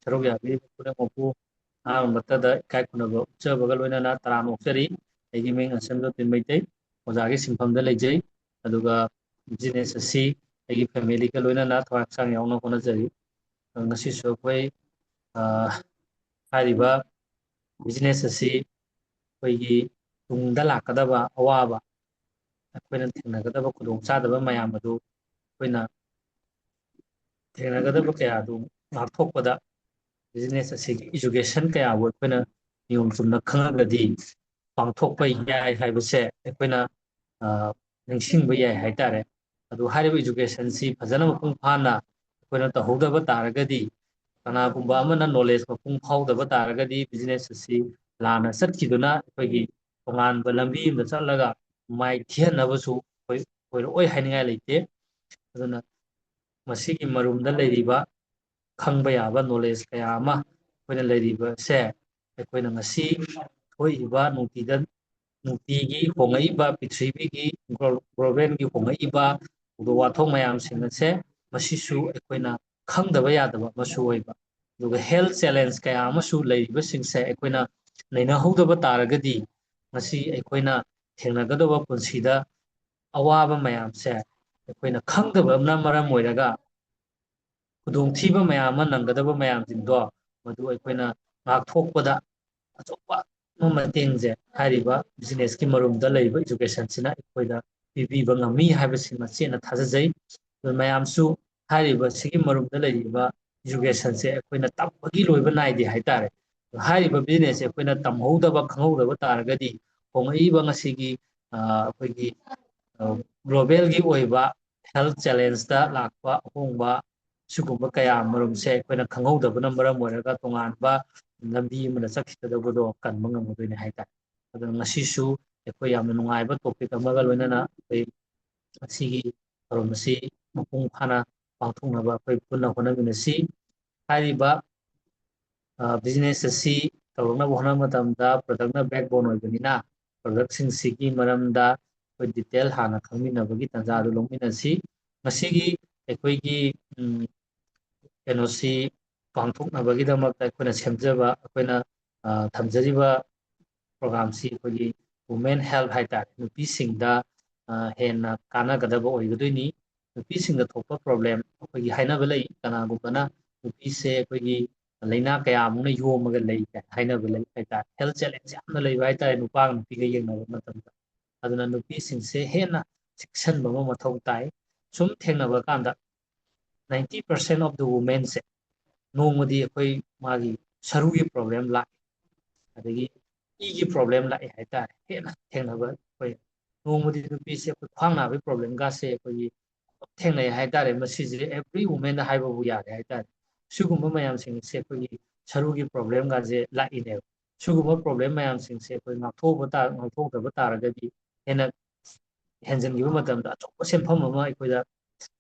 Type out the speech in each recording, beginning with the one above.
ꯁꯔꯨꯛ ꯌꯥꯕꯤꯔꯤꯕ ꯄꯨꯝꯅꯃꯛꯄꯨ ꯑꯍꯥꯟꯕꯃꯛꯇꯗ ꯏꯀꯥꯏ ꯈꯨꯝꯅꯕ ꯎꯠꯆꯕꯒ ꯂꯣꯏꯅꯅ ꯇꯔꯥꯝꯅ ꯑꯣꯛꯆꯔꯤ ꯑꯩꯒꯤ ꯃꯤꯡ ꯑꯁꯦꯝꯖꯣꯠ ꯇꯤꯟ ꯃꯩꯇꯩ ꯑꯣꯖꯥꯒꯤ ꯁꯤꯟꯐꯝꯗ ꯂꯩꯖꯩ ꯑꯗꯨꯒ ꯕꯤꯖꯤꯅꯦꯁ ꯑꯁꯤ ꯑꯩꯒꯤ ꯐꯦꯃꯤꯂꯤꯒ ꯂꯣꯏꯅꯅ ꯊꯋꯥꯏ ꯍꯛꯆꯥꯡ ꯌꯥꯎꯅ ꯍꯣꯠꯅꯖꯔꯤ ꯉꯁꯤꯁꯨ ꯑꯩꯈꯣꯏ ꯍꯥꯏꯔꯤꯕ ꯕꯤꯖꯤꯅꯦꯁ ꯑꯁꯤ ꯑꯩꯈꯣꯏꯒꯤ ꯇꯨꯡꯗ ꯂꯥꯛꯀꯗꯕ ꯑꯋꯥꯕ ꯑꯩꯈꯣꯏꯅ ꯊꯦꯡꯅꯒꯗꯕ ꯈꯨꯗꯣꯡꯆꯥꯗꯕ ꯃꯌꯥꯝ ꯑꯗꯨ ꯑꯩꯈꯣꯏꯅ ꯊꯦꯡꯅꯒꯗꯕ ꯀꯌꯥ ꯑꯗꯨ ꯉꯥꯛꯊꯣꯛꯄꯗ ꯕꯤꯖꯤꯅꯦꯁ ꯑꯁꯤꯒꯤ ꯏꯖꯨꯀꯦꯁꯟ ꯀꯌꯥꯕꯨ ꯑꯩꯈꯣꯏꯅ ꯅꯤꯌꯣꯝ ꯆꯨꯝꯅ ꯈꯪꯉꯒꯗꯤ ꯄꯥꯡꯊꯣꯛꯄ ꯌꯥꯏ ꯍꯥꯏꯕꯁꯦ ꯑꯩꯈꯣꯏꯅ ꯅꯤꯡꯁꯤꯡꯕ ꯌꯥꯏ ꯍꯥꯏꯇꯥꯔꯦ ꯑꯗꯨ ꯍꯥꯏꯔꯤꯕ ꯏꯖꯨꯀꯦꯁꯟꯁꯤ ꯐꯖꯅ ꯃꯄꯨꯡ ꯐꯥꯅ ꯑꯩꯈꯣꯏꯅ ꯇꯧꯍꯧꯗꯕ ꯇꯥꯔꯒꯗꯤ ꯀꯅꯥꯒꯨꯝꯕ ꯑꯃꯅ ꯅꯣꯂꯦꯖ ꯃꯄꯨꯡ ꯐꯥꯎꯗꯕ ꯇꯥꯔꯒꯗꯤ ꯕꯤꯖꯤꯅꯦꯁ ꯑꯁꯤ ꯂꯥꯟꯅ ꯆꯠꯈꯤꯗꯨꯅ ꯑꯩꯈꯣꯏꯒꯤ ꯇꯣꯉꯥꯟꯕ ꯂꯝꯕꯤ ꯑꯃꯗ ꯆꯠꯂꯒ ꯃꯥꯏꯊꯤꯍꯟꯅꯕꯁꯨ ꯑꯣꯏꯔꯛꯑꯣꯏ ꯍꯥꯏꯅꯤꯡꯉꯥꯏ ꯂꯩꯇꯦ ꯑꯗꯨꯅ ꯃꯁꯤꯒꯤ ꯃꯔꯨꯝꯗ ꯂꯩꯔꯤꯕ ꯈꯪꯕ ꯌꯥꯕ ꯅꯣꯂꯦꯖ ꯀꯌꯥ ꯑꯃ ꯑꯩꯈꯣꯏꯅ ꯂꯩꯔꯤꯕꯁꯦ ꯑꯩꯈꯣꯏꯅ ꯉꯁꯤ ꯊꯣꯛꯏꯕ ꯅꯨꯡꯇꯤꯒꯤ ꯍꯣꯡꯂꯛꯏꯕ ꯄ꯭ꯔꯤꯊꯤꯕꯤꯒꯤ ꯒ꯭ꯂꯣꯕꯦꯜꯒꯤ ꯍꯣꯡꯂꯛꯏꯕ ꯊꯧꯗꯣꯛ ꯋꯥꯊꯣꯛ ꯃꯌꯥꯝꯁꯤꯡ ꯑꯁꯦ ꯃꯁꯤꯁꯨ ꯑꯩꯈꯣꯏꯅ ꯈꯪꯗꯕ ꯌꯥꯗꯕ ꯑꯃꯁꯨ ꯑꯣꯏꯕ ꯑꯗꯨꯒ ꯍꯦꯜꯊ ꯆꯦꯂꯦꯟꯖ ꯀꯌꯥ ꯑꯃꯁꯨ ꯂꯩꯔꯤꯕꯁꯤꯡꯁꯦ ꯑꯩꯈꯣꯏꯅ ꯅꯩꯅꯍꯧꯗꯕ ꯇꯥꯔꯒꯗꯤ ꯉꯁꯤ ꯑꯩꯈꯣꯏꯅ ꯊꯦꯡꯅꯒꯗꯕ ꯄꯨꯟꯁꯤꯗ ꯑꯋꯥꯕ ꯃꯌꯥꯝꯁꯦ ꯑꯩꯈꯣꯏꯅ ꯈꯪꯗꯕꯅ ꯃꯔꯝ ꯑꯣꯏꯔꯒ ꯈꯨꯗꯣꯡꯊꯤꯕ ꯃꯌꯥꯝ ꯑꯃ ꯅꯪꯒꯗꯕ ꯃꯌꯥꯝꯁꯤꯡꯗꯣ ꯃꯗꯨ ꯑꯩꯈꯣꯏꯅ ꯉꯥꯛꯊꯣꯛꯄꯗ ꯑꯆꯧꯕ ꯃꯇꯦꯡꯁꯦ ꯍꯥꯏꯔꯤꯕ ꯕꯤꯖꯤꯅꯦꯁꯀꯤ ꯃꯔꯨꯝꯗ ꯂꯩꯔꯤꯕ ꯏꯖꯨꯀꯦꯁꯟꯁꯤꯅ ꯑꯩꯈꯣꯏꯗ ꯄꯤꯕꯤꯕ ꯉꯝꯃꯤ ꯍꯥꯏꯕꯁꯤ ꯃꯆꯦꯠꯅ ꯊꯥꯖꯖꯩ ꯑꯗꯨ ꯃꯌꯥꯝꯁꯨ ꯍꯥꯏꯔꯤꯕ ꯁꯤꯒꯤ ꯃꯔꯨꯝꯗ ꯂꯩꯔꯤꯕ ꯏꯖꯨꯀꯦꯁꯟꯁꯦ ꯑꯩꯈꯣꯏꯅ ꯇꯝꯕꯒꯤ ꯂꯣꯏꯕ ꯅꯥꯏꯗꯦ ꯍꯥꯏꯇꯥꯔꯦ ꯍꯥꯏꯔꯤꯕ ꯕꯤꯖꯤꯅꯦꯁꯁꯦ ꯑꯩꯈꯣꯏꯅ ꯇꯝꯍꯧꯗꯕ ꯈꯪꯍꯧꯗꯕ ꯇꯥꯔꯒꯗꯤ ꯍꯣꯡꯂꯛꯏꯕ ꯉꯁꯤꯒꯤ ꯑꯩꯈꯣꯏꯒꯤ ꯒ꯭ꯂꯣꯕꯦꯜꯒꯤ ꯑꯣꯏꯕ ꯍꯦꯜꯊ ꯆꯦꯂꯦꯟꯖꯇ ꯂꯥꯛꯄ ꯑꯍꯣꯡꯕ ꯁꯤꯒꯨꯝꯕ ꯀꯌꯥ ꯃꯔꯨꯝꯁꯦ ꯑꯩꯈꯣꯏꯅ ꯈꯪꯍꯧꯗꯕꯅ ꯃꯔꯝ ꯑꯣꯏꯔꯒ ꯇꯣꯉꯥꯟꯕ ꯂꯝꯕꯤ ꯑꯃꯗ ꯆꯠꯈꯤꯒꯗꯧꯕꯗꯣ ꯀꯟꯕ ꯉꯝꯒꯗꯣꯏꯅꯦ ꯍꯥꯏꯇꯥꯔꯦ ꯑꯗꯨꯅ ꯉꯁꯤꯁꯨ ꯑꯩꯈꯣꯏ ꯌꯥꯝꯅ ꯅꯨꯡꯉꯥꯏꯕ ꯇꯣꯄꯤꯛ ꯑꯃꯒ ꯂꯣꯏꯅꯅ ꯑꯩꯈꯣꯏ ꯑꯁꯤꯒꯤ ꯊꯧꯔꯝ ꯑꯁꯤ ꯃꯄꯨꯡ ꯐꯥꯅ ꯄꯥꯡꯊꯣꯛꯅꯕ ꯑꯩꯈꯣꯏ ꯄꯨꯟꯅ ꯍꯣꯠꯅꯃꯤꯟꯅꯁꯤ ꯍꯥꯏꯔꯤꯕ ꯕꯤꯖꯤꯅꯦꯁ ꯑꯁꯤ ꯇꯧꯔꯛꯅꯕ ꯍꯣꯠꯅꯕ ꯃꯇꯝꯗ ꯄ꯭ꯔꯗꯛꯅ ꯕꯦꯛꯕꯣꯟ ꯑꯣꯏꯕꯅꯤꯅ ꯄ꯭ꯔꯗꯛꯁꯤꯡꯁꯤꯒꯤ ꯃꯔꯝꯗ ꯑꯩꯈꯣꯏ ꯗꯤꯇꯦꯜ ꯍꯥꯟꯅ ꯈꯪꯃꯤꯟꯅꯕꯒꯤ ꯇꯥꯟꯖꯥꯗꯨ ꯂꯧꯃꯤꯟꯅꯁꯤ ꯃꯁꯤꯒꯤ ꯑꯩꯈꯣꯏꯒꯤ ꯀꯩꯅꯣꯁꯤ ꯄꯥꯡꯊꯣꯛꯅꯕꯒꯤꯗꯃꯛꯇ ꯑꯩꯈꯣꯏꯅ ꯁꯦꯝꯖꯕ ꯑꯩꯈꯣꯏꯅ ꯊꯝꯖꯔꯤꯕ ꯄ꯭ꯔꯣꯒꯥꯝꯁꯤ ꯑꯩꯈꯣꯏꯒꯤ ꯋꯨꯃꯦꯟ ꯍꯦꯜꯊ ꯍꯥꯏꯇꯥꯔꯦ ꯅꯨꯄꯤꯁꯤꯡꯗ ꯍꯦꯟꯅ ꯀꯥꯟꯅꯒꯗꯕ ꯑꯣꯏꯒꯗꯣꯏꯅꯤ ꯅꯨꯄꯤꯁꯤꯡꯗ ꯊꯣꯛꯄ ꯄ꯭ꯔꯣꯕ꯭ꯂꯦꯝ ꯑꯩꯈꯣꯏꯒꯤ ꯍꯥꯏꯅꯕ ꯂꯩ ꯀꯅꯥꯒꯨꯝꯕꯅ ꯅꯨꯄꯤꯁꯦ ꯑꯩꯈꯣꯏꯒꯤ ꯂꯥꯏꯅꯥ ꯀꯌꯥꯃꯨꯛꯅ ꯌꯣꯝꯃꯒ ꯂꯩ ꯍꯥꯏꯅꯕ ꯂꯩ ꯍꯥꯏꯇꯥꯔꯦ ꯍꯦꯜꯊ ꯆꯦꯂꯦꯟꯖ ꯌꯥꯝꯅ ꯂꯩꯕ ꯍꯥꯏꯇꯥꯔꯦ ꯅꯨꯄꯥꯒ ꯅꯨꯄꯤꯒ ꯌꯦꯡꯅꯕ ꯃꯇꯝꯗ ꯑꯗꯨꯅ ꯅꯨꯄꯤꯁꯤꯡꯁꯦ ꯍꯦꯟꯅ ꯆꯦꯛꯁꯤꯟꯕ ꯑꯃ ꯃꯊꯧ ꯇꯥꯏ ꯁꯨꯝ ꯊꯦꯡꯅꯕ ꯀꯥꯟꯗ 90% ꯑꯣꯐ ꯗ ꯋꯨꯃꯦꯟꯁꯦ ꯅꯣꯡꯃꯗꯤ ꯑꯩꯈꯣꯏ ꯃꯥꯒꯤ ꯁꯔꯨꯒꯤ ꯄ꯭ꯔꯣꯕ꯭ꯂꯦꯝ ꯂꯥꯛꯏ ꯑꯗꯒꯤ ꯏꯒꯤ ꯄ꯭ꯔꯣꯕ꯭ꯂꯦꯝ ꯂꯥꯛꯑꯦ ꯍꯥꯏꯇꯥꯔꯦ ꯍꯦꯟꯅ ꯊꯦꯡꯅꯕ ꯑꯩꯈꯣꯏ ꯅꯣꯡꯃꯗꯤ ꯅꯨꯄꯤꯁꯦ ꯑꯩꯈꯣꯏ ꯈ꯭ꯋꯥꯡ ꯅꯥꯕꯒꯤ ꯄ꯭ꯔꯣꯕ꯭ꯂꯦꯝꯒꯥꯁꯦ ꯑꯩꯈꯣꯏꯒꯤ ꯊꯦꯡꯅꯩ ꯍꯥꯏꯇꯥꯔꯦ ꯃꯁꯤꯁꯦ ꯑꯦꯕ꯭ꯔꯤ ꯋꯨꯃꯦꯟꯗ ꯍꯥꯏꯕꯕꯨ ꯌꯥꯔꯦ ꯍꯥꯏꯇꯥꯔꯦ ꯁꯤꯒꯨꯝꯕ ꯃꯌꯥꯝꯁꯤꯡꯁꯦ ꯑꯩꯈꯣꯏꯒꯤ ꯁꯔꯨꯒꯤ ꯄ꯭ꯔꯣꯕ꯭ꯂꯦꯝꯒꯥꯁꯦ ꯂꯥꯛꯏꯅꯦꯕ ꯁꯤꯒꯨꯝꯕ ꯄ꯭ꯔꯣꯕ꯭ꯂꯦꯝ ꯃꯌꯥꯝꯁꯤꯡꯁꯦ ꯑꯩꯈꯣꯏ ꯉꯥꯛꯊꯣꯛꯇꯕ ꯇꯥꯔꯒꯗꯤ ꯍꯦꯟꯅ ꯍꯦꯟꯖꯟꯈꯤꯕ ꯃꯇꯝꯗ ꯑꯆꯧꯕ ꯁꯦꯟꯐꯝ ꯑꯃ ꯑꯩꯈꯣꯏꯗ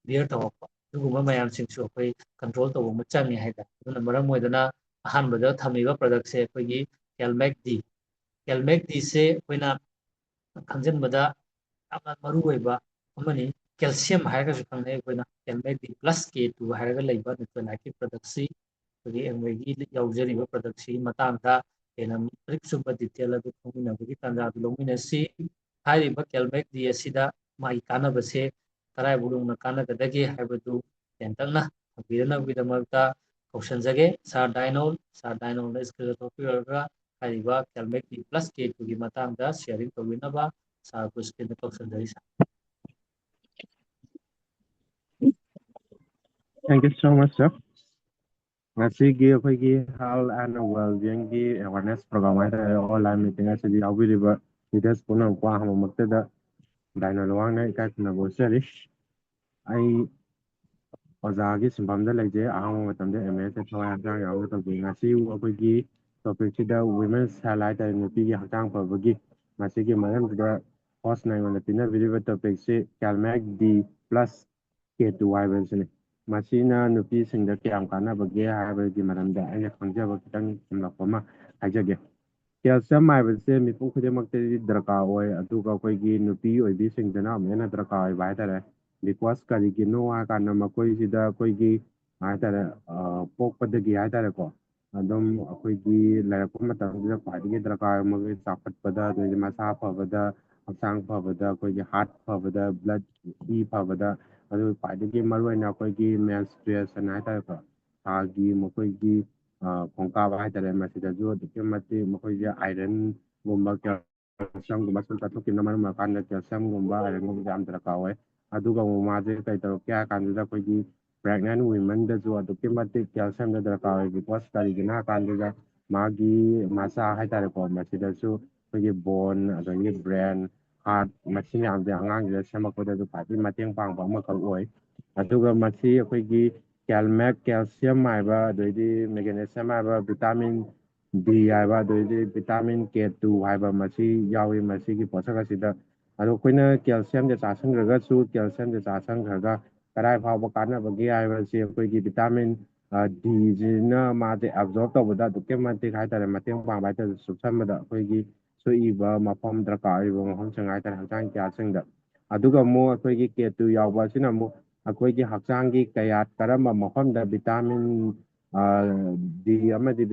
ꯕꯤꯌꯔ ꯇꯧꯔꯛꯄ ꯑꯗꯨꯒꯨꯝꯕ ꯃꯌꯥꯝꯁꯤꯡꯁꯨ ꯑꯩꯈꯣꯏ ꯀꯟꯇ꯭ꯔꯣꯜ ꯇꯧꯕ ꯑꯃ ꯆꯪꯉꯦ ꯍꯥꯏꯇꯥꯔꯦ ꯑꯗꯨꯅ ꯃꯔꯝ ꯑꯣꯏꯗꯨꯅ ꯑꯍꯥꯟꯕꯗ ꯊꯝꯃꯤꯕ ꯄ꯭ꯔꯗꯛꯁꯦ ꯑꯩꯈꯣꯏꯒꯤ ꯀꯦꯜꯃꯦꯛ ꯗꯤ ꯀꯦꯜꯃꯦꯛ ꯗꯤꯁꯦ ꯑꯩꯈꯣꯏꯅ ꯈꯪꯖꯤꯟꯕꯗ ꯌꯥꯝꯅ ꯃꯔꯨꯑꯣꯏꯕ ꯑꯃꯅꯤ ꯀꯦꯜꯁꯤꯌꯝ ꯍꯥꯏꯔꯒꯁꯨ ꯈꯪꯅꯩ ꯑꯩꯈꯣꯏꯅ ꯀꯦꯜꯃꯦꯛ ꯗꯤ ꯄ꯭ꯂꯁ K2 ꯍꯥꯏꯔꯒ ꯂꯩꯕ ꯅ꯭ꯌꯨꯇ꯭ꯔꯦꯂꯥꯏꯠꯀꯤ ꯄ꯭ꯔꯗꯛꯁꯤ ꯑꯩꯈꯣꯏꯒꯤ ꯑꯦꯝꯋꯦꯒꯤ ꯌꯥꯎꯖꯔꯤꯕ ꯄ꯭ꯔꯗꯛꯁꯤꯒꯤ ꯃꯇꯥꯡꯗ ꯍꯦꯟꯅ ꯃꯔꯤꯛ ꯆꯨꯝꯕ ꯗꯤꯇꯦꯜ ꯑꯗꯨ ꯈꯪꯃꯤꯟꯅꯕꯒꯤ ꯇꯥꯟꯖꯥꯗꯨ ꯂꯧꯃꯤꯟꯅꯁꯤ ꯍꯥꯏꯔꯤꯕ ꯀꯦꯜꯃꯦꯛ ꯗꯤ ꯑꯁꯤꯗ ꯃꯥꯒꯤ ꯀꯥꯟꯅꯕꯁꯦ ꯀꯗꯥꯏꯕꯨ ꯌꯧꯅ ꯀꯥꯟꯅꯒꯗꯒꯦ ꯍꯥꯏꯕꯗꯨ ꯇꯦꯟꯇꯛꯅ ꯊꯝꯕꯤꯔꯅꯕꯒꯤꯗꯃꯛꯇ ꯀꯧꯁꯟꯖꯒꯦ ꯁꯥꯔ ꯗꯥꯏꯅꯣꯜꯅ ꯏꯁꯀ꯭ꯔꯤꯟꯗ ꯊꯣꯛꯄꯤꯔꯒ ꯍꯥꯏꯔꯤꯕ ꯀꯦꯜꯃꯦꯛ ꯗꯤ ꯄ꯭ꯂꯁ K2ꯒꯤ ꯃꯇꯥꯡꯗ ꯁꯤꯌꯥꯔꯤꯡ ꯇꯧꯕꯤꯅꯕ ꯁꯥꯔꯕꯨ ꯏꯁꯀ꯭ꯔꯤꯟꯗ ꯀꯧꯁꯟꯖꯔꯤ ꯁꯥꯔ Thank you so much, sir. ꯉꯁꯤꯒꯤ ꯑꯩꯈꯣꯏꯒꯤ ꯍꯦꯜꯊ ꯑꯦꯟ ꯋꯦꯜꯕꯤꯌꯤꯡꯒꯤ ꯑꯦꯋꯥꯔꯅꯦꯁ ꯄ꯭ꯔꯣꯒ꯭ꯔꯥꯝ ꯍꯥꯏꯇꯥꯔꯦ ꯑꯣꯟꯂꯥꯏꯟ ꯃꯤꯇꯤꯡ ꯑꯁꯤꯗ ꯌꯥꯎꯕꯤꯔꯤꯕ ꯂꯤꯗꯔꯁ ꯄꯨꯝꯅꯃꯛꯄꯨ ꯑꯍꯥꯟꯕꯃꯛꯇꯗ ꯗꯥꯏꯅꯣ ꯂꯨꯋꯥꯡꯅ ꯏꯀꯥꯏ ꯈꯨꯝꯅꯕ ꯎꯠꯆꯔꯤ ꯑꯩ ꯑꯣꯖꯥꯒꯤ ꯁꯤꯟꯐꯝꯗ ꯂꯩꯖꯩ ꯑꯍꯥꯡꯕ ꯃꯇꯝꯗ MA ꯊꯋꯥꯏ ꯍꯛꯆꯥꯡ ꯌꯥꯎꯅ ꯇꯧꯖꯩ ꯉꯁꯤ ꯑꯩꯈꯣꯏꯒꯤ ꯇꯣꯄꯤꯛꯁꯤꯗ ꯋꯤꯃꯦꯟꯁ ꯍꯦꯜꯊ ꯍꯥꯏꯇꯥꯔꯦ ꯅꯨꯄꯤꯒꯤ ꯍꯛꯆꯥꯡ ꯐꯕꯒꯤ ꯃꯁꯤꯒꯤ ꯃꯔꯝꯁꯤꯗ ꯍꯣꯁꯅ ꯑꯩꯉꯣꯟꯗ ꯄꯤꯅꯕꯤꯔꯤꯕ ꯇꯣꯄꯤꯛꯁꯤ ꯀꯦꯜꯃꯦꯛ D + K2 ꯍꯥꯏꯕꯁꯤꯅꯤ ꯃꯁꯤꯅ ꯅꯨꯄꯤꯁꯤꯡꯗ ꯀꯌꯥꯝ ꯀꯥꯟꯅꯕꯒꯦ ꯍꯥꯏꯕꯒꯤ ꯃꯔꯝꯗ ꯑꯩꯅ ꯈꯪꯖꯕ ꯈꯤꯇꯪ ꯁꯝꯂꯞꯄ ꯑꯃ ꯍꯥꯏꯖꯒꯦ ꯀꯦꯜꯁꯤꯌꯝ ꯍꯥꯏꯕꯁꯦ ꯃꯤꯄꯨꯝ ꯈꯨꯗꯤꯡꯃꯛꯇꯗꯤ ꯗꯔꯀꯥꯔ ꯑꯣꯏ ꯑꯗꯨꯒ ꯑꯩꯈꯣꯏꯒꯤ ꯅꯨꯄꯤ ꯑꯣꯏꯕꯤꯁꯤꯡꯗꯅ ꯑꯃꯨꯛ ꯍꯦꯟꯅ ꯗꯔꯀꯥꯔ ꯑꯣꯏꯕ ꯍꯥꯏꯇꯥꯔꯦ ꯕꯤꯀꯣꯁ ꯀꯔꯤꯒꯤꯅꯣ ꯍꯥꯏꯀꯥꯟꯗ ꯃꯈꯣꯏꯁꯤꯗ ꯑꯩꯈꯣꯏꯒꯤ ꯍꯥꯏꯇꯥꯔꯦ ꯄꯣꯛꯄꯗꯒꯤ ꯍꯥꯏꯇꯥꯔꯦꯀꯣ ꯑꯗꯨꯝ ꯑꯩꯈꯣꯏꯒꯤ ꯂꯩꯔꯛꯄ ꯃꯇꯝꯁꯤꯗ ꯈ꯭ꯋꯥꯏꯗꯒꯤ ꯗꯔꯀꯥꯔ ꯑꯃꯒꯤ ꯆꯥꯎꯈꯠꯄꯗ ꯑꯗꯩꯗꯤ ꯃꯁꯥ ꯐꯕꯗ ꯍꯛꯆꯥꯡ ꯐꯕꯗ ꯑꯩꯈꯣꯏꯒꯤ ꯍꯥꯔꯠ ꯐꯕꯗ ꯕ꯭ꯂꯠ ꯏ ꯐꯕꯗ ꯑꯗꯨ ꯈ꯭ꯋꯥꯏꯗꯒꯤ ꯃꯔꯨꯑꯣꯏꯅ ꯑꯩꯈꯣꯏꯒꯤ ꯃꯦꯟꯁꯇ꯭ꯔꯨꯌꯦꯁꯟ ꯍꯥꯏꯇꯥꯔꯦꯀꯣ ꯊꯥꯒꯤ ꯃꯈꯣꯏꯒꯤ ꯈꯣꯡꯀꯥꯕ ꯍꯥꯏꯇꯥꯔꯦ ꯃꯁꯤꯗꯁꯨ ꯑꯗꯨꯛꯀꯤ ꯃꯇꯤꯛ ꯃꯈꯣꯏꯁꯦ ꯑꯥꯏꯔꯟꯒꯨꯝꯕ ꯀꯦꯜꯁꯤꯌꯝꯒꯨꯝꯕ ꯁꯨꯝ ꯆꯠꯊꯣꯛꯈꯤꯕꯅ ꯃꯔꯝ ꯑꯣꯏꯔꯀꯥꯟꯗ ꯀꯦꯜꯁꯤꯌꯝꯒꯨꯝꯕ ꯑꯥꯏꯔꯟꯒꯨꯝꯕꯁꯦ ꯌꯥꯝ ꯗꯔꯀꯥꯔ ꯑꯣꯏ ꯑꯗꯨꯒ ꯑꯃꯨꯛ ꯃꯥꯁꯦ ꯀꯩ ꯇꯧꯔꯛꯀꯦ ꯍꯥꯏ ꯀꯥꯟꯗꯨꯗ ꯑꯩꯈꯣꯏꯒꯤ ꯄ꯭ꯔꯦꯒꯅꯦꯟ ꯋꯤꯃꯟꯗꯁꯨ ꯑꯗꯨꯛꯀꯤ ꯃꯇꯤꯛ ꯀꯦꯜꯁꯤꯌꯝꯗ ꯗꯔꯀꯥꯔ ꯑꯣꯏ ꯕꯤꯀꯣꯁ ꯀꯔꯤꯒꯤꯅꯣ ꯍꯥꯏ ꯀꯥꯟꯗꯨꯗ ꯃꯥꯒꯤ ꯃꯆꯥ ꯍꯥꯏꯇꯥꯔꯦꯀꯣ ꯃꯁꯤꯗꯁꯨ ꯑꯩꯈꯣꯏꯒꯤ ꯕꯣꯟ ꯑꯗꯒꯤ ꯕ꯭ꯔꯦꯟ ꯍꯥꯔꯠ ꯃꯁꯤ ꯃꯌꯥꯝꯁꯦ ꯑꯉꯥꯡꯁꯤꯗ ꯁꯦꯝꯃꯛꯄꯗꯁꯨ ꯈ꯭ꯋꯥꯏꯗꯒꯤ ꯃꯇꯦꯡ ꯄꯥꯡꯕ ꯑꯃꯈꯛ ꯑꯣꯏ ꯑꯗꯨꯒ ꯃꯁꯤ ꯑꯩꯈꯣꯏꯒꯤ ꯀꯦꯜꯃꯦꯠ ꯀꯦꯜꯁꯤꯌꯝ ꯍꯥꯏꯕ ꯑꯗꯩꯗꯤ ꯃꯦꯒꯅꯦꯁꯤꯌꯝ ꯍꯥꯏꯕ ꯚꯤꯇꯥꯃꯤꯟ ꯗꯤ ꯍꯥꯏꯕ ꯑꯗꯩꯗꯤ ꯚꯤꯇꯥꯃꯤꯟ K2 ꯍꯥꯏꯕ ꯃꯁꯤ ꯌꯥꯎꯏ ꯃꯁꯤꯒꯤ ꯄꯣꯠꯁꯛ ꯑꯁꯤꯗ ꯑꯗꯣ ꯑꯩꯈꯣꯏꯅ ꯀꯦꯜꯁꯤꯌꯝꯁꯦ ꯆꯥꯁꯤꯟꯈ꯭ꯔꯒꯁꯨ ꯀꯦꯜꯁꯤꯌꯝꯁꯦ ꯆꯥꯁꯤꯟꯈ꯭ꯔꯒ ꯀꯗꯥꯏ ꯐꯥꯎꯕ ꯀꯥꯟꯅꯕꯒꯦ ꯍꯥꯏꯕꯁꯤ ꯑꯩꯈꯣꯏꯒꯤ ꯚꯤꯇꯥꯃꯤꯟ ꯗꯤꯁꯤꯅ ꯃꯥꯁꯦ ꯑꯦꯕꯖꯣꯔꯕ ꯇꯧꯕꯗ ꯑꯗꯨꯛꯀꯤ ꯃꯇꯤꯛ ꯍꯥꯏꯇꯥꯔꯦ ꯃꯇꯦꯡ ꯄꯥꯡꯕ ꯍꯥꯏꯇꯥꯔꯦ ꯆꯨꯞꯁꯟꯕꯗ ꯑꯩꯈꯣꯏꯒꯤ ꯁꯣꯛꯏꯕ ꯃꯐꯝ ꯗꯔꯀꯥꯔ ꯑꯣꯏꯕ ꯃꯐꯝꯁꯤꯡ ꯍꯥꯏꯇꯥꯔꯦ ꯍꯛꯆꯥꯡ ꯀꯌꯥꯠꯁꯤꯡꯗ ꯑꯗꯨꯒ ꯑꯃꯨꯛ ꯑꯩꯈꯣꯏꯒꯤ K2 ꯌꯥꯎꯕ ꯑꯁꯤꯅ ꯑꯃꯨꯛ ꯑꯩꯈꯣꯏꯒꯤ ꯍꯛꯆꯥꯡꯒꯤ ꯀꯌꯥꯠ ꯀꯔꯝꯕ ꯃꯐꯝꯗ ꯚꯤꯇꯥꯃꯤꯟ ꯗꯤ ꯑꯃꯗꯤ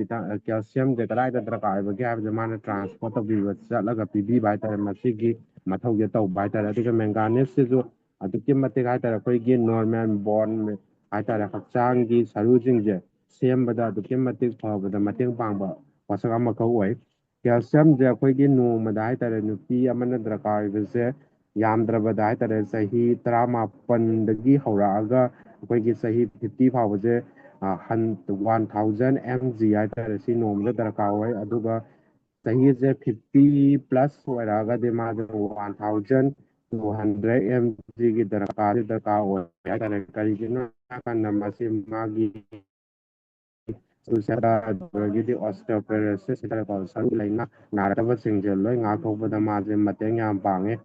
ꯀꯦꯜꯁꯤꯌꯝꯁꯦ ꯀꯗꯥꯏꯗ ꯗꯔꯀꯥꯔ ꯑꯣꯏꯕꯒꯦ ꯍꯥꯏꯕꯁꯦ ꯃꯥꯅ ꯇ꯭ꯔꯥꯟꯁꯄꯣꯔꯠ ꯇꯧꯕꯤꯕ ꯆꯠꯂꯒ ꯄꯤꯕꯤꯕ ꯍꯥꯏꯇꯥꯔꯦ ꯃꯁꯤꯒꯤ ꯃꯊꯧꯁꯦ ꯇꯧꯕ ꯍꯥꯏꯇꯥꯔꯦ ꯑꯗꯨꯒ ꯃꯦꯡꯒꯥꯅꯤꯁꯁꯤꯁꯨ ꯑꯗꯨꯛꯀꯤ ꯃꯇꯤꯛ ꯍꯥꯏꯇꯥꯔꯦ ꯑꯩꯈꯣꯏꯒꯤ ꯅꯣꯔꯃꯦꯜ ꯕꯣꯟ ꯍꯥꯏꯇꯥꯔꯦ ꯍꯛꯆꯥꯡꯒꯤ ꯁꯔꯨꯁꯤꯡꯁꯦ ꯁꯦꯝꯕꯗ ꯑꯗꯨꯛꯀꯤ ꯃꯇꯤꯛ ꯐꯕꯗ ꯃꯇꯦꯡ ꯄꯥꯡꯕ ꯄꯣꯠꯁꯛ ꯑꯃꯈꯛ ꯑꯣꯏ ꯀꯦꯜꯁꯤꯌꯝꯁꯦ ꯑꯩꯈꯣꯏꯒꯤ ꯅꯣꯡꯃꯗ ꯍꯥꯏꯇꯥꯔꯦ ꯅꯨꯄꯤ ꯑꯃꯅ ꯗꯔꯀꯥꯔ ꯑꯣꯏꯕꯁꯦ ꯌꯥꯝꯗ꯭ꯔꯕꯗ ꯍꯥꯏꯇꯥꯔꯦ ꯆꯍꯤ 18 ꯍꯧꯔꯛꯑꯒ ꯑꯩꯈꯣꯏꯒꯤ ꯆꯍꯤ 50 ꯐꯥꯎꯕꯁꯦ 1000 mg ꯍꯥꯏꯇꯥꯔꯦ ꯁꯤ ꯅꯣꯡꯃꯗ ꯗꯔꯀꯥꯔ ꯑꯣꯏ ꯑꯗꯨꯒ ꯆꯍꯤꯁꯦ 50+ ꯑꯣꯏꯔꯛꯑꯒꯗꯤ ꯃꯥꯁꯦ 1200 mgꯒꯤ ꯗꯔꯀꯥꯔ ꯑꯣꯏ ꯍꯥꯏꯇꯥꯔꯦ ꯀꯔꯤꯒꯤꯅꯣ ꯍꯥꯏꯀꯥꯟꯗ ꯃꯁꯤ ꯃꯥꯒꯤ ꯑꯗꯒꯤꯗꯤ ꯑꯣꯁꯇꯦꯣꯄꯦꯔꯣꯁꯤꯁ ꯍꯥꯏꯇꯥꯔꯦꯀꯣ ꯁꯔꯨ ꯂꯩꯅꯥ ꯅꯥꯔꯛꯇꯕꯁꯤꯡꯁꯦ ꯂꯣꯏ ꯉꯥꯛꯊꯣꯛꯄꯗ ꯃꯥꯁꯦ ꯃꯇꯦꯡ ꯌꯥꯝ ꯄꯥꯡꯉꯦ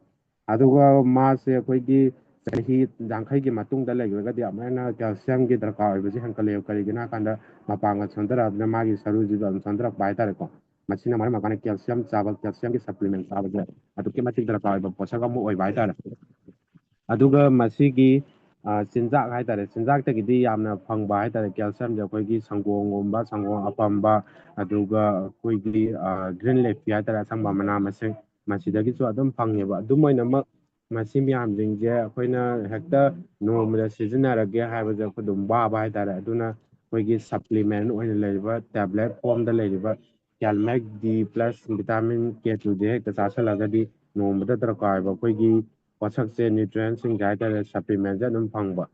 ꯑꯗꯨꯒ ꯃꯥꯁꯦ ꯑꯩꯈꯣꯏꯒꯤ ꯆꯍꯤ 50ꯒꯤ ꯃꯇꯨꯡꯗ ꯂꯩꯈ꯭ꯔꯒꯗꯤ ꯑꯃꯨꯛ ꯍꯦꯟꯅ ꯀꯦꯜꯁꯤꯌꯝꯒꯤ ꯗꯔꯀꯥꯔ ꯑꯣꯏꯕꯁꯤ ꯍꯦꯟꯀꯠꯂꯛꯑꯦꯕ ꯀꯔꯤꯒꯤꯅꯣ ꯍꯥꯏꯀꯥꯟꯗ ꯃꯄꯥꯡꯒꯜ ꯁꯣꯟꯊꯔꯛꯑꯕꯅꯤꯅ ꯃꯥꯒꯤ ꯁꯔꯨꯁꯤꯁꯨ ꯑꯗꯨꯝ ꯁꯣꯟꯊꯔꯛꯄ ꯍꯥꯏꯇꯥꯔꯦꯀꯣ ꯃꯁꯤꯅ ꯃꯔꯝ ꯑꯣꯏꯔꯀꯥꯟꯗ ꯀꯦꯜꯁꯤꯌꯝ ꯆꯥꯕ ꯀꯦꯜꯁꯤꯌꯝꯒꯤ ꯁꯄ꯭ꯂꯤꯃꯦꯟ ꯆꯥꯕꯁꯦ ꯑꯗꯨꯛꯀꯤ ꯃꯇꯤꯛ ꯗꯔꯀꯥꯔ ꯑꯣꯏꯕ ꯄꯣꯠꯁꯛ ꯑꯃ ꯑꯣꯏꯕ ꯍꯥꯏꯇꯥꯔꯦ ꯑꯗꯨꯒ ꯃꯁꯤꯒꯤ ꯆꯤꯟꯖꯥꯛ ꯍꯥꯏꯇꯥꯔꯦ ꯆꯤꯟꯖꯥꯛꯇꯒꯤꯗꯤ ꯌꯥꯝꯅ ꯐꯪꯕ ꯍꯥꯏꯇꯥꯔꯦ ꯀꯦꯜꯁꯤꯌꯝꯁꯦ ꯑꯩꯈꯣꯏꯒꯤ ꯁꯪꯒꯣꯝꯒꯨꯝꯕ ꯁꯪꯒꯣꯝ ꯑꯐꯝꯕ ꯑꯗꯨꯒ ꯑꯩꯈꯣꯏꯒꯤ ꯒ꯭ꯔꯤꯟ ꯂꯦꯐꯤ ꯍꯥꯏꯇꯥꯔꯦ ꯑꯁꯪꯕ ꯃꯅꯥ ꯃꯁꯤꯡ ꯃꯁꯤꯗꯒꯤꯁꯨ ꯑꯗꯨꯝ ꯐꯪꯉꯦꯕ ꯑꯗꯨꯝ ꯑꯣꯏꯅꯃꯛ ꯃꯁꯤ ꯃꯌꯥꯝꯁꯤꯡꯁꯦ ꯑꯩꯈꯣꯏꯅ ꯍꯦꯛꯇ ꯅꯣꯡꯃꯗ ꯁꯤꯖꯤꯟꯅꯔꯒꯦ ꯍꯥꯏꯕꯁꯦ ꯑꯩꯈꯣꯏ ꯑꯗꯨꯝ ꯋꯥꯕ ꯍꯥꯏꯇꯥꯔꯦ ꯑꯗꯨꯅ ꯑꯩꯈꯣꯏꯒꯤ ꯁꯄ꯭ꯂꯤꯃꯦꯟ ꯑꯣꯏꯅ ꯂꯩꯔꯤꯕ ꯇꯦꯕ꯭ꯂꯦꯠ ꯐꯣꯝꯗ ꯂꯩꯔꯤꯕ ꯀꯦꯜꯃꯦꯛ ꯗꯤ ꯄ꯭ꯂꯁ ꯚꯤꯇꯥꯃꯤꯟ K2ꯁꯦ ꯍꯦꯛꯇ ꯆꯥꯁꯤꯜꯂꯒꯗꯤ ꯅꯣꯡꯃꯗ ꯗꯔꯀꯥꯔ ꯑꯣꯏꯕ ꯑꯩꯈꯣꯏꯒꯤ ꯄꯣꯠꯁꯛꯁꯦ ꯅ꯭ꯌꯨꯇ꯭ꯔꯦꯟꯁꯤꯡꯁꯦ ꯍꯥꯏꯇꯥꯔꯦ ꯁꯄ꯭ꯂꯤꯃꯦꯟꯁꯦ ꯑꯗꯨꯝ ꯐꯪꯕ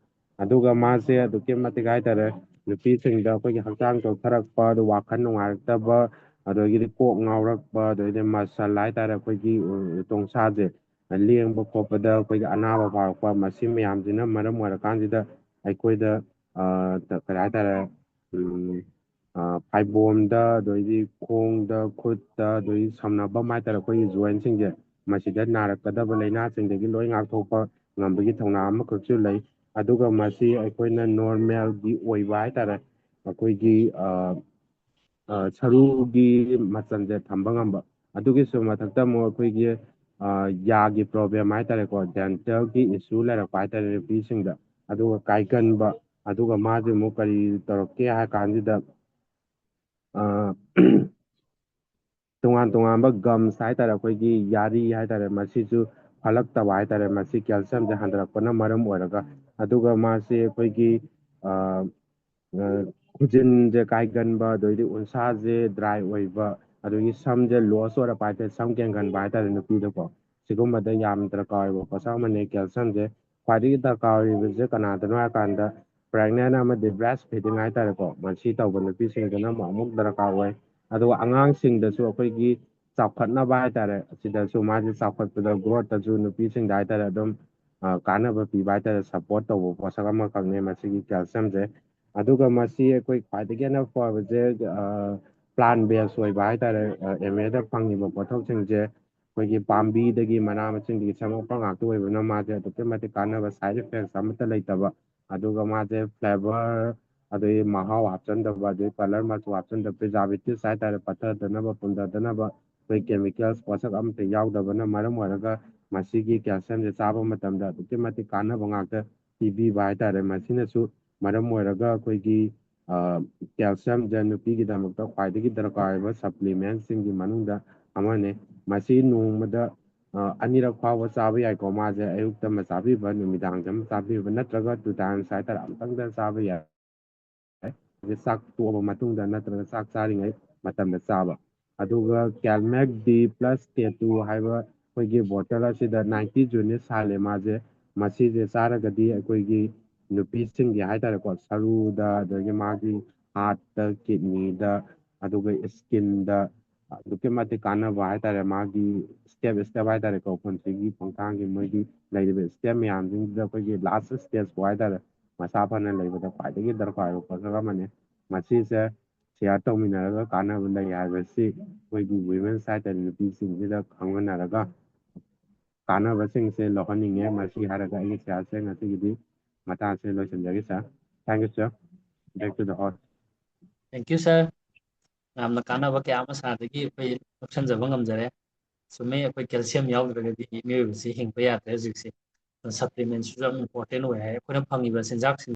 ꯑꯗꯨꯒ ꯃꯥꯁꯦ ꯑꯗꯨꯛꯀꯤ ꯃꯇꯤꯛ ꯍꯥꯏꯇꯥꯔꯦ ꯅꯨꯄꯤꯁꯤꯡꯗ ꯑꯩꯈꯣꯏꯒꯤ ꯍꯛꯆꯥꯡ ꯆꯣꯛꯊꯔꯛꯄ ꯑꯗꯨ ꯋꯥꯈꯜ ꯅꯨꯡꯉꯥꯏꯔꯛꯇꯕ ꯑꯗꯒꯤꯗꯤ ꯀꯣꯛ ꯉꯥꯎꯔꯛꯄ ꯑꯗꯒꯤꯗꯤ ꯃꯁꯜ ꯍꯥꯏꯇꯥꯔꯦ ꯑꯩꯈꯣꯏꯒꯤ ꯇꯣꯡꯁꯥꯁꯦ ꯂꯦꯡꯕ ꯈꯣꯠꯄꯗ ꯑꯩꯈꯣꯏꯒꯤ ꯑꯅꯥꯕ ꯐꯥꯎꯔꯛꯄ ꯃꯁꯤ ꯃꯌꯥꯝꯁꯤꯅ ꯃꯔꯝ ꯑꯣꯏꯔꯀꯥꯟꯁꯤꯗ ꯑꯩꯈꯣꯏꯗ ꯀꯔꯤ ꯍꯥꯏꯇꯥꯔꯦ ꯐꯥꯏꯕꯣꯝꯗ ꯑꯗꯩꯗꯤ ꯈꯣꯡꯗ ꯈꯨꯠꯇ ꯑꯗꯒꯤ ꯁꯝꯅꯐꯝ ꯍꯥꯏꯇꯥꯔꯦ ꯑꯩꯈꯣꯏꯒꯤ ꯖꯣꯏꯟꯁꯤꯡꯁꯦ ꯃꯁꯤꯗ ꯅꯥꯔꯛꯀꯗꯕ ꯂꯥꯏꯅꯥꯁꯤꯡꯗꯒꯤ ꯂꯣꯏ ꯉꯥꯛꯊꯣꯛꯄ ꯉꯝꯕꯒꯤ ꯊꯧꯅꯥ ꯑꯃꯈꯛꯁꯨ ꯂꯩ ꯑꯗꯨꯒ ꯃꯁꯤ ꯑꯩꯈꯣꯏꯅ ꯅꯣꯔꯃꯦꯜꯒꯤ ꯑꯣꯏꯕ ꯍꯥꯏꯇꯥꯔꯦ ꯑꯩꯈꯣꯏꯒꯤ ꯁꯔꯨꯒꯤ ꯃꯆꯜꯁꯦ ꯊꯝꯕ ꯉꯝꯕ ꯑꯗꯨꯒꯤꯁꯨ ꯃꯊꯛꯇ ꯑꯃꯨꯛ ꯑꯩꯈꯣꯏꯒꯤ ꯌꯥꯒꯤ ꯄ꯭ꯔꯣꯕ꯭ꯂꯦꯝ ꯍꯥꯏꯇꯥꯔꯦꯀꯣ ꯗꯦꯟꯇꯦꯜꯒꯤ ꯏꯁꯨ ꯂꯩꯔꯛꯄ ꯍꯥꯏꯇꯥꯔꯦ ꯅꯨꯄꯤꯁꯤꯡꯗ ꯑꯗꯨꯒ ꯀꯥꯏꯒꯟꯕ ꯑꯗꯨꯒ ꯃꯥꯁꯦ ꯑꯃꯨꯛ ꯀꯔꯤ ꯇꯧꯔꯛꯀꯦ ꯍꯥꯏ ꯀꯥꯟꯁꯤꯗ ꯇꯣꯉꯥꯟ ꯇꯣꯉꯥꯟꯕ ꯒꯝꯁ ꯍꯥꯏꯇꯥꯔꯦ ꯑꯩꯈꯣꯏꯒꯤ ꯌꯥꯔꯤ ꯍꯥꯏꯇꯥꯔꯦ ꯃꯁꯤꯁꯨ ꯐꯠꯂꯛꯇꯕ ꯍꯥꯏꯇꯥꯔꯦ ꯃꯁꯤ ꯀꯦꯜꯁꯤꯌꯝꯁꯦ ꯍꯟꯊꯔꯛꯄꯅ ꯃꯔꯝ ꯑꯣꯏꯔꯒ ꯑꯗꯨꯒ ꯃꯥꯁꯤ ꯑꯩꯈꯣꯏꯒꯤ ꯈꯨꯖꯤꯟꯁꯦ ꯀꯥꯏꯒꯟꯕ ꯑꯗꯩꯗꯤ ꯎꯟꯁꯥꯁꯦ ꯗ꯭ꯔꯥꯏ ꯑꯣꯏꯕ ꯑꯗꯒꯤ ꯁꯝꯁꯦ ꯂꯣꯁ ꯑꯣꯏꯔꯛꯄ ꯍꯥꯏꯇꯥꯔꯦ ꯁꯝ ꯀꯦꯟꯒꯟꯕ ꯍꯥꯏꯇꯥꯔꯦ ꯅꯨꯄꯤꯗꯀꯣ ꯁꯤꯒꯨꯝꯕꯗ ꯌꯥꯝ ꯗꯔꯀꯥꯔ ꯑꯣꯏꯕ ꯄꯣꯠꯁꯛ ꯑꯃꯅꯦ ꯀꯦꯜꯁꯤꯌꯝꯁꯦ ꯈ꯭ꯋꯥꯏꯗꯒꯤ ꯗꯔꯀꯥꯔ ꯑꯣꯏꯔꯤꯕꯁꯦ ꯀꯅꯥꯗꯅꯣ ꯍꯥꯏꯔꯀꯥꯟꯗ ꯄ꯭ꯔꯦꯒꯅꯦꯟ ꯑꯃꯗꯤ ꯕ꯭ꯔꯦꯁ ꯐꯤꯗꯤꯡ ꯍꯥꯏꯇꯥꯔꯦꯀꯣ ꯃꯁꯤ ꯇꯧꯕ ꯅꯨꯄꯤꯁꯤꯡꯗꯅ ꯑꯃꯨꯛ ꯗꯔꯀꯥꯔ ꯑꯣꯏ ꯑꯗꯨꯒ ꯑꯉꯥꯡꯁꯤꯡꯗꯁꯨ ꯑꯩꯈꯣꯏꯒꯤ ꯆꯥꯎꯈꯠꯅꯕ ꯍꯥꯏꯇꯥꯔꯦ ꯑꯁꯤꯗꯁꯨ ꯃꯥꯁꯦ ꯆꯥꯎꯈꯠꯄꯗ ꯒ꯭ꯔꯣꯠꯇꯁꯨ ꯅꯨꯄꯤꯁꯤꯡꯗ ꯍꯥꯏꯇꯥꯔꯦ ꯑꯗꯨꯝ ꯀꯥꯟꯅꯕ ꯄꯤꯕ ꯍꯥꯏꯇꯥꯔꯦ ꯁꯄꯣꯔꯠ ꯇꯧꯕ ꯄꯣꯠꯁꯛ ꯑꯃꯈꯛꯅꯦ ꯃꯁꯤꯒꯤ ꯀꯦꯜꯁꯤꯌꯝꯁꯦ ꯑꯗꯨꯒ ꯃꯁꯤ ꯑꯩꯈꯣꯏ ꯈ꯭ꯋꯥꯏꯗꯒꯤ ꯍꯦꯟꯅ ꯐꯕꯁꯦ ꯄ꯭ꯂꯥꯟ ꯕꯦꯁ ꯑꯣꯏꯕ ꯍꯥꯏꯇꯥꯔꯦ ꯑꯦꯝ ꯑꯦꯗ ꯐꯪꯉꯤꯕ ꯄꯣꯠꯊꯣꯛꯁꯤꯡꯁꯦ ꯑꯩꯈꯣꯏꯒꯤ ꯄꯥꯝꯕꯤꯗꯒꯤ ꯃꯅꯥ ꯃꯁꯤꯡꯗꯒꯤ ꯁꯦꯝꯃꯛꯄ ꯉꯥꯛꯇ ꯑꯣꯏꯕꯅ ꯃꯥꯁꯦ ꯑꯗꯨꯛꯀꯤ ꯃꯇꯤꯛ ꯀꯥꯟꯅꯕ ꯁꯥꯏꯠ ꯏꯐꯦꯛꯁ ꯑꯃꯠꯇ ꯂꯩꯇꯕ ꯑꯗꯨꯒ ꯃꯥꯁꯦ ꯐ꯭ꯂꯦꯚꯔ ꯑꯗꯩ ꯃꯍꯥꯎ ꯍꯥꯞꯆꯤꯟꯗꯕ ꯑꯗꯩ ꯀꯂꯔ ꯃꯆꯨ ꯍꯥꯞꯆꯤꯟꯗꯕ ꯄ꯭ꯔꯤꯖꯥꯔꯕꯦꯇꯤꯞꯁ ꯍꯥꯏꯇꯥꯔꯦ ꯄꯠꯊꯗꯅꯕ ꯄꯨꯝꯊꯗꯅꯕ ꯑꯩꯈꯣꯏ ꯀꯦꯃꯤꯀꯦꯜꯁ ꯄꯣꯠꯁꯛ ꯑꯃꯠꯇ ꯌꯥꯎꯗꯕꯅ ꯃꯔꯝ ꯑꯣꯏꯔꯒ ꯃꯁꯤꯒꯤ ꯀꯦꯜꯁꯤꯌꯝꯁꯦ ꯆꯥꯕ ꯃꯇꯝꯗ ꯑꯗꯨꯛꯀꯤ ꯃꯇꯤꯛ ꯀꯥꯟꯅꯕ ꯉꯥꯛꯇ ꯄꯤꯕꯤꯕ ꯍꯥꯏꯇꯥꯔꯦ ꯃꯁꯤꯅꯁꯨ ꯃꯔꯝ ꯑꯣꯏꯔꯒ ꯑꯩꯈꯣꯏꯒꯤ ꯀꯦꯜꯁꯤꯌꯝꯁꯦ ꯅꯨꯄꯤꯒꯤꯗꯃꯛꯇ ꯈ꯭ꯋꯥꯏꯗꯒꯤ ꯗꯔꯀꯥꯔ ꯑꯣꯏꯕ ꯁꯄ꯭ꯂꯤꯃꯦꯟꯁꯤꯡꯒꯤ ꯃꯅꯨꯡꯗ ꯑꯃꯅꯤ ꯃꯁꯤ ꯅꯣꯡꯃꯗ ꯑꯅꯤꯔꯛ ꯐꯥꯎꯕ ꯆꯥꯕ ꯌꯥꯏꯀꯣ ꯃꯥꯁꯦ ꯑꯌꯨꯛꯇ ꯑꯃ ꯆꯥꯕꯤꯕ ꯅꯨꯃꯤꯗꯥꯡꯗ ꯑꯃ ꯆꯥꯕꯤꯕ ꯅꯠꯇ꯭ꯔꯒ 2 times ꯍꯥꯏꯇꯥꯔꯦ ꯑꯃꯨꯛꯇꯪꯗ ꯆꯥꯕ ꯌꯥꯏ ꯆꯥꯛ ꯇꯣꯛꯑꯕ ꯃꯇꯨꯡꯗ ꯅꯠꯇ꯭ꯔꯒ ꯆꯥꯛ ꯆꯥꯔꯤꯉꯩ ꯃꯇꯝꯗ ꯆꯥꯕ ꯑꯗꯨꯒ ꯀꯦꯜꯃꯦꯛ D + K2 ꯍꯥꯏꯕ ꯑꯩꯈꯣꯏꯒꯤ ꯕꯣꯇꯜ ꯑꯁꯤꯗ 90 ꯌꯨꯅꯤꯠ ꯁꯥꯜꯂꯦ ꯃꯥꯁꯦ ꯃꯁꯤꯁꯦ ꯆꯥꯔꯒꯗꯤ ꯑꯩꯈꯣꯏꯒꯤ ꯅꯨꯄꯤꯁꯤꯡꯒꯤ ꯍꯥꯏꯇꯥꯔꯦꯀꯣ ꯁꯔꯨꯗ ꯑꯗꯒꯤ ꯃꯥꯒꯤ ꯍꯥꯔꯠꯇ ꯀꯤꯗꯅꯤꯗ ꯑꯗꯨꯒ ꯏꯁꯀꯤꯟꯗ ꯑꯗꯨꯛꯀꯤ ꯃꯇꯤꯛ ꯀꯥꯟꯅꯕ ꯍꯥꯏꯇꯥꯔꯦ ꯃꯥꯒꯤ ꯏꯁꯇꯦꯞ ꯍꯥꯏꯇꯥꯔꯦꯀꯣ ꯄꯨꯟꯁꯤꯒꯤ ꯈꯣꯡꯊꯥꯡꯒꯤ ꯃꯣꯏꯒꯤ ꯂꯩꯔꯤꯕ ꯏꯁꯇꯦꯞ ꯃꯌꯥꯝꯁꯤꯡꯁꯤꯗ ꯑꯩꯈꯣꯏꯒꯤ ꯂꯥꯁ ꯏꯁꯇꯦꯖꯐꯥꯎ ꯍꯥꯏꯇꯥꯔꯦ ꯃꯁꯥ ꯐꯅ ꯂꯩꯕꯗ ꯈ꯭ꯋꯥꯏꯗꯒꯤ ꯗꯔꯀꯥꯔ ꯑꯣꯏꯕ ꯄꯣꯠꯁꯛ ꯑꯃꯅꯤ ꯃꯁꯤꯁꯦ ꯁꯤꯌꯥꯔ ꯇꯧꯃꯤꯟꯅꯔꯒ ꯀꯥꯟꯅꯕ ꯂꯩ ꯍꯥꯏꯕꯁꯤ ꯑꯩꯈꯣꯏꯒꯤ ꯋꯤꯃꯦꯟꯁ ꯍꯥꯏꯇꯥꯔꯦ ꯅꯨꯄꯤꯁꯤꯡꯁꯤꯗ ꯈꯪꯍꯟꯅꯔꯒ ꯀꯥꯟꯅꯕꯁꯤꯡꯁꯦ ꯂꯧꯍꯟꯅꯤꯡꯉꯦ ꯃꯁꯤ ꯍꯥꯏꯔꯒ ꯑꯩꯒꯤ ꯁꯤꯌꯥꯔꯁꯦ ꯉꯁꯤꯒꯤꯗꯤ ꯃꯇꯥꯡꯁꯦ ꯂꯣꯏꯁꯤꯟꯖꯔꯤ sir thank you sir back to the house thank you sir ꯌꯥꯝꯅ ꯀꯥꯟꯅꯕ ꯀꯌꯥ ꯑꯃ ꯁꯥꯔꯗꯒꯤ ꯑꯩꯈꯣꯏ ꯂꯧꯁꯤꯟꯖꯕ ꯉꯝꯖꯔꯦ ꯆꯨꯝꯃꯦ ꯑꯩꯈꯣꯏ ꯀꯦꯜꯁꯤꯌꯝ ꯌꯥꯎꯗ꯭ꯔꯒꯗꯤ ꯃꯤꯑꯣꯏꯕꯁꯤ ꯍꯤꯡꯕ ꯌꯥꯗ꯭ꯔꯦ ꯍꯧꯖꯤꯛꯁꯦ ꯁꯄ꯭ꯂꯤꯃꯦꯟꯁꯤꯁꯨ ꯌꯥꯝ ꯏꯝꯄꯣꯔꯇꯦꯟ ꯑꯣꯏ ꯍꯥꯏ ꯑꯩꯈꯣꯏꯅ ꯐꯪꯉꯤꯕ ꯆꯤꯟꯖꯥꯛꯁꯤꯡ